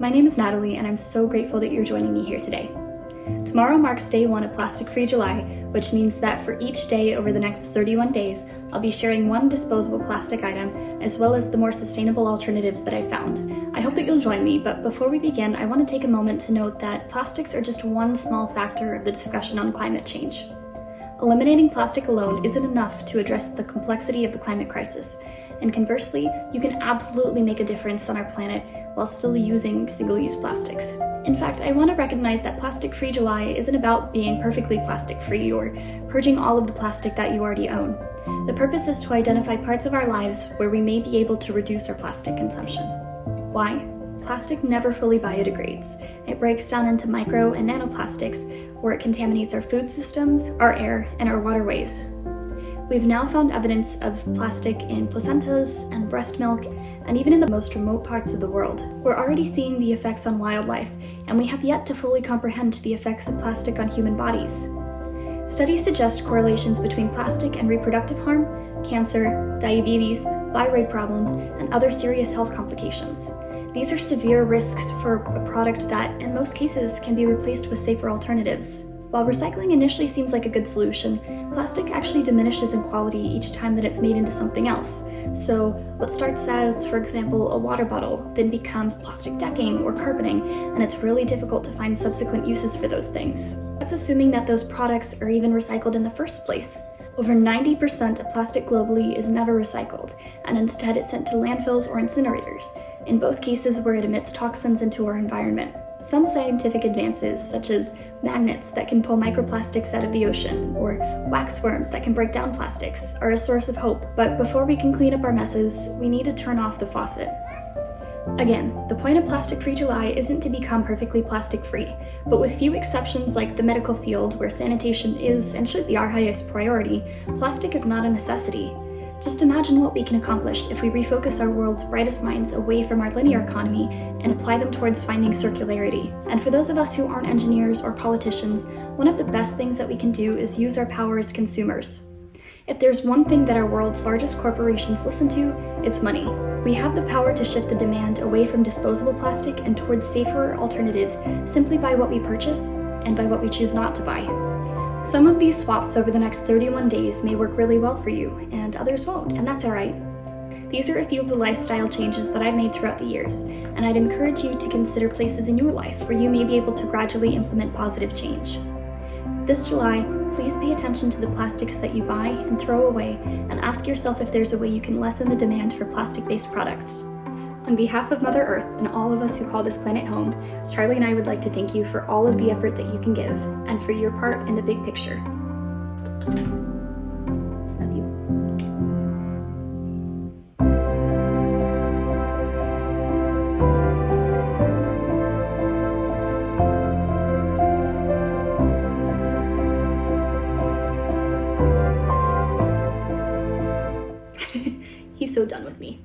My name is Natalie, and I'm so grateful that you're joining me here today. Tomorrow marks day 1 of Plastic-Free July, which means that for each day over the next 31 days, I'll be sharing one disposable plastic item, as well as the more sustainable alternatives that I found. I hope that you'll join me, but before we begin, I want to take a moment to note that plastics are just one small factor of the discussion on climate change. Eliminating plastic alone isn't enough to address the complexity of the climate crisis, and conversely, you can absolutely make a difference on our planet while still using single-use plastics. In fact, I want to recognize that Plastic-Free July isn't about being perfectly plastic-free or purging all of the plastic that you already own. The purpose is to identify parts of our lives where we may be able to reduce our plastic consumption. Why? Plastic never fully biodegrades. It breaks down into micro and nanoplastics, where it contaminates our food systems, our air, and our waterways. We've now found evidence of plastic in placentas and breast milk, and even in the most remote parts of the world. We're already seeing the effects on wildlife, and we have yet to fully comprehend the effects of plastic on human bodies. Studies suggest correlations between plastic and reproductive harm, cancer, diabetes, thyroid problems, and other serious health complications. These are severe risks for a product that, in most cases, can be replaced with safer alternatives. While recycling initially seems like a good solution, plastic actually diminishes in quality each time that it's made into something else. So what starts as, for example, a water bottle, then becomes plastic decking or carpeting, and it's really difficult to find subsequent uses for those things. That's assuming that those products are even recycled in the first place. Over 90% of plastic globally is never recycled, and instead it's sent to landfills or incinerators, in both cases where it emits toxins into our environment. Some scientific advances, such as magnets that can pull microplastics out of the ocean, or wax worms that can break down plastics, are a source of hope. But before we can clean up our messes, we need to turn off the faucet. Again, the point of Plastic-Free July isn't to become perfectly plastic-free, but with few exceptions like the medical field, where sanitation is and should be our highest priority, plastic is not a necessity. Just imagine what we can accomplish if we refocus our world's brightest minds away from our linear economy and apply them towards finding circularity. And for those of us who aren't engineers or politicians, one of the best things that we can do is use our power as consumers. If there's one thing that our world's largest corporations listen to, it's money. We have the power to shift the demand away from disposable plastic and towards safer alternatives simply by what we purchase and by what we choose not to buy. Some of these swaps over the next 31 days may work really well for you, and others won't, and that's alright. These are a few of the lifestyle changes that I've made throughout the years, and I'd encourage you to consider places in your life where you may be able to gradually implement positive change. This July, please pay attention to the plastics that you buy and throw away, and ask yourself if there's a way you can lessen the demand for plastic-based products. On behalf of Mother Earth and all of us who call this planet home, Charlie and I would like to thank you for all of the effort that you can give, and for your part in the big picture. Love you. He's so done with me.